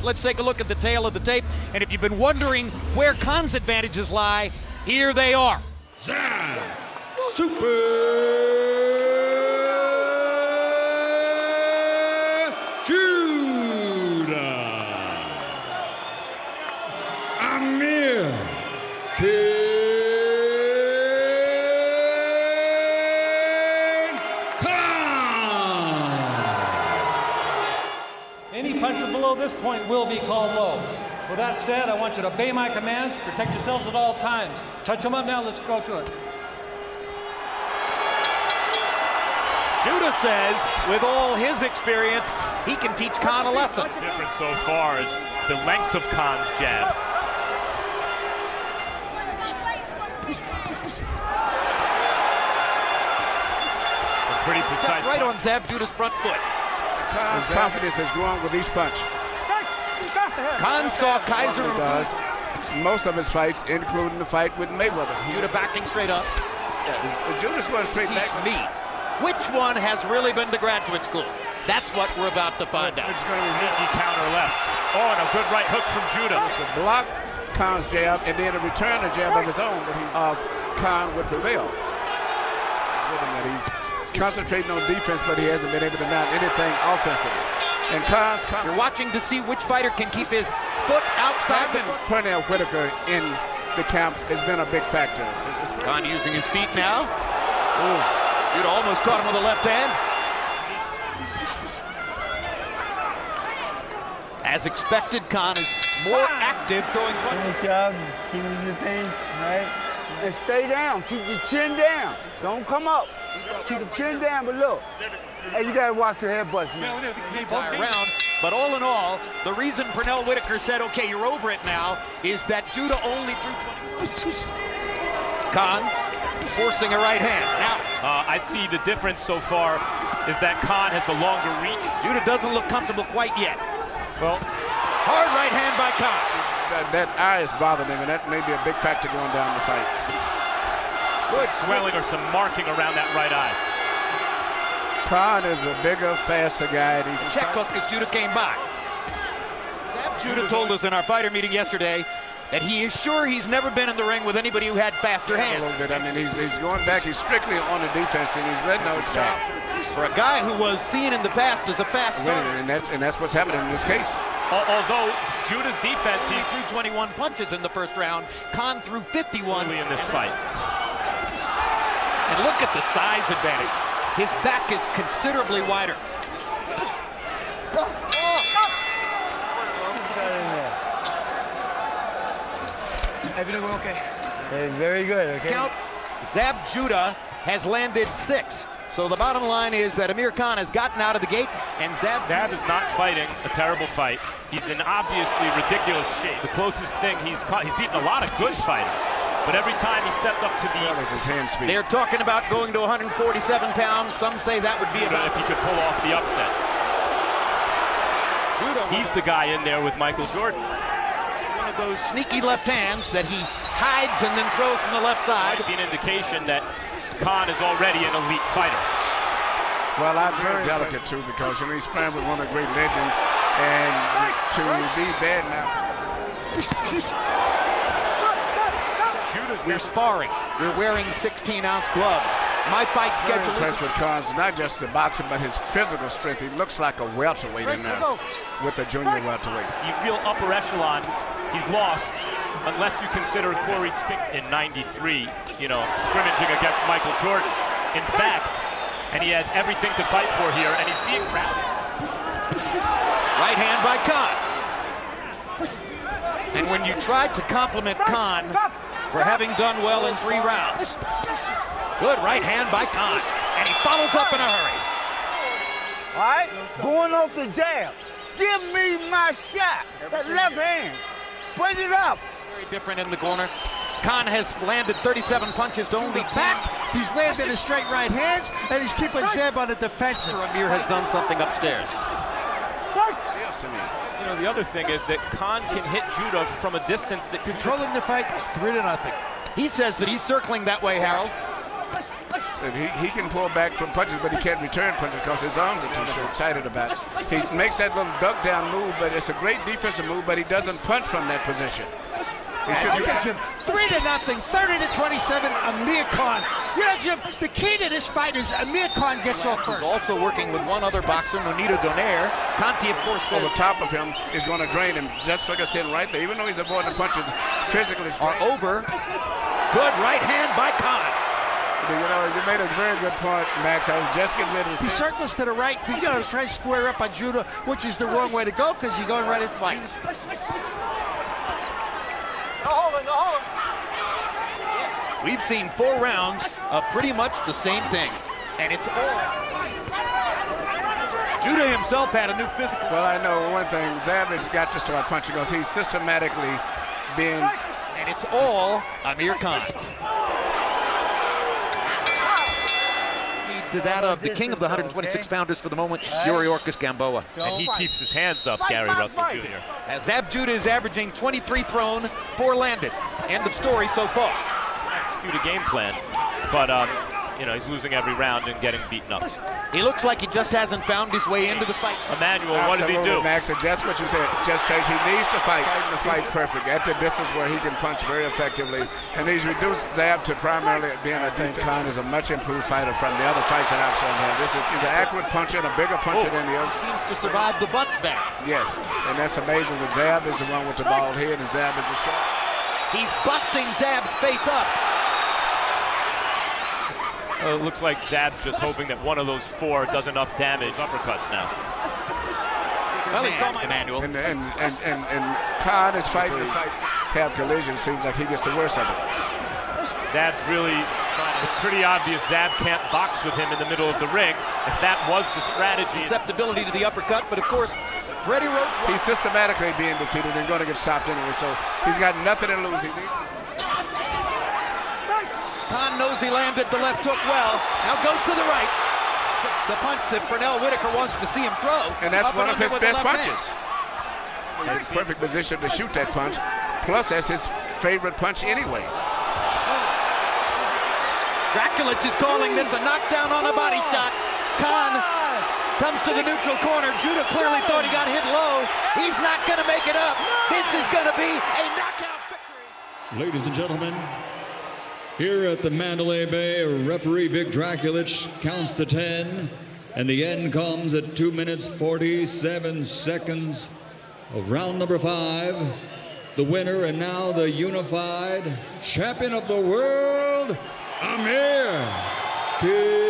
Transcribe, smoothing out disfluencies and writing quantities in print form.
Let's take a look at the tail of the tape. And if you've been wondering where Khan's advantages lie, here they are. Zab Super Judah. Amir Khan. Any punches below this point will be called low. With that said, I want you to obey my commands, protect yourselves at all times. Touch them up now, let's go to it. Judah says, with all his experience, he can teach Khan a lesson. The difference so far is the length of Khan's jab. Some pretty precise. Right on Zab Judah's front foot. Khan's confidence has grown with each punch. Khan saw Kaiser does most of his fights, including the fight with Mayweather. Judah backing straight up. Judah's going straight back. Me. Which one has really been to graduate school? That's what we're about to find out. It's going to be sneaky counter left. Oh, and a good right hook from Judah. To block Khan's jab and then a return a jab of his own, but Khan would prevail. He's concentrating on defense, but he hasn't been able to mount anything offensively. And Khan's You're watching to see which fighter can keep his foot outside the foot. Confronto Epico in the camp has been a big factor. Khan using his feet now. Ooh. Judah almost caught him with the left hand. As expected, Khan is more active throwing punches. Nice job. Keep it in the face, right? And stay down. Keep your chin down. Don't come up. Keep the chin down, but look. Hey, you gotta watch the headbutts, man. This guy around. But all in all, the reason Pernell Whitaker said, okay, you're over it now, is that Judah only threw 20. Khan forcing a right hand. Now, I see the difference so far is that Khan has the longer reach. Judah doesn't look comfortable quite yet. Well, hard right hand by Khan. That eye is bothering him, and that may be a big factor going down the fight. Good swelling or some marking around that right eye. Khan is a bigger, faster guy. And he's check hook as Judah came by. Zab Judah told us in our fighter meeting yesterday that he is sure he's never been in the ring with anybody who had faster hands. A little bit. I mean, he's going back. He's strictly on the defense, and he's letting those chop. For a guy who was seen in the past as a fast starter. And that's what's happening in this case. Although Judah's defense, he threw 21 punches in the first round. Khan threw 51 in this fight. And look at the size advantage. His back is considerably wider. Everything okay? Hey, very good, okay? Count, Zab Judah has landed 6. So the bottom line is that Amir Khan has gotten out of the gate, and Zab is not fighting a terrible fight. He's in obviously ridiculous shape. The closest thing he's beaten a lot of good fighters, but every time he stepped up to the... That was his hand speed. They're talking about going to 147 pounds. Some say that would be about... If he could pull off the upset. Judah, he's the guy in there with Michael Jordan. One of those sneaky left hands that he hides and then throws from the left side. Might be an indication that Khan is already an elite fighter. Well, I'm very delicate too, because you know, he's sparring with one of the great legends, and to be bad now. We're sparring. We're wearing 16-ounce gloves. My fight schedule is... impressed with Khan's, not just the boxing, but his physical strength. He looks like a welterweight in there, with a junior welterweight. The real upper echelon, he's lost, unless you consider Corey Spinks in '93, you know, scrimmaging against Michael Jordan. In fact, and he has everything to fight for here, and he's being routed. Right hand by Khan. And when you tried to compliment Khan for having done well in 3 rounds, good right hand by Khan, and he follows up in a hurry. All right, going off the jab. Give me my shot. That left hand. Bring it up. Very different in the corner. Khan has landed 37 punches to only 10. He's landed his straight right hands, and he's keeping Zab on the defensive. Amir has done something upstairs. You know, the other thing is that Khan can hit Judah from a distance that... Controlling the fight 3-0. He says that he's circling that way, Harold. And he can pull back from punches, but he can't return punches because his arms are too short. Excited about it. He makes that little duck down move, but it's a great defensive move, but he doesn't punch from that position. Look at Jim, 3-0, 30-27, Amir Khan. You know, Jim, the key to this fight is Amir Khan gets off first. He's also working with one other boxer, Nonito Donaire. Conti, of course, on the top of him is going to drain him. Just like I said right there, even though he's avoiding punches, physically are over. Good right hand by Khan. You know, you made a very good point, Max. I was just getting ready to say. He circles to the right, to try and square up on Judah, which is the wrong way to go because you're going right into the fight. We've seen 4 rounds of pretty much the same thing, and it's all. Judah himself had a new physical. Well, I know one thing. Zab has got to start punching because he's systematically being. And it's all Amir Khan. To that of the king of the 126-pounders for the moment, Yuri Orcus Gamboa. And he keeps his hands up, Gary Russell Jr. As Zab Judah is averaging 23 thrown, 4 landed. End of story so far. Execute a game plan, but you know, he's losing every round and getting beaten up. He looks like he just hasn't found his way into the fight. Emmanuel, what does he do? Max, and just what you said, just change. He needs to fight the fight perfect at the distance where he can punch very effectively. And he's reduced Zab to primarily being, I think, Khan is a much improved fighter from the other fights that I've shown him. He's an accurate puncher and a bigger puncher than the others. Seems to survive the butts back. Yes, and that's amazing. But Zab is the one with the bald head, and Zab is the short. He's busting Zab's face up. It looks like Zab's just hoping that one of those 4 does enough damage. Uppercuts now. Well, he saw my Emmanuel. And Khan is fighting to have collisions. Seems like he gets the worst of it. Zab's really, it's pretty obvious Zab can't box with him in the middle of the ring. If that was the strategy. Susceptibility to the uppercut, but of course, Freddie Roach. He's systematically being defeated and going to get stopped anyway, so he's got nothing to lose. He needs it. Khan knows he landed the left hook well. Now goes to the right. The punch that Pernell Whitaker wants to see him throw. And that's one of his best punches. He's in perfect position to shoot that punch. Plus, that's his favorite punch anyway. Draculich is calling this a knockdown on a body shot. Khan comes to the neutral corner. Judah clearly thought he got hit low. He's not going to make it up. This is going to be a knockout victory. Ladies and gentlemen, here at the Mandalay Bay, referee Vic Draculich counts to 10, and the end comes at 2 minutes 47 seconds of round number 5. The winner and now the unified champion of the world, Amir Khan.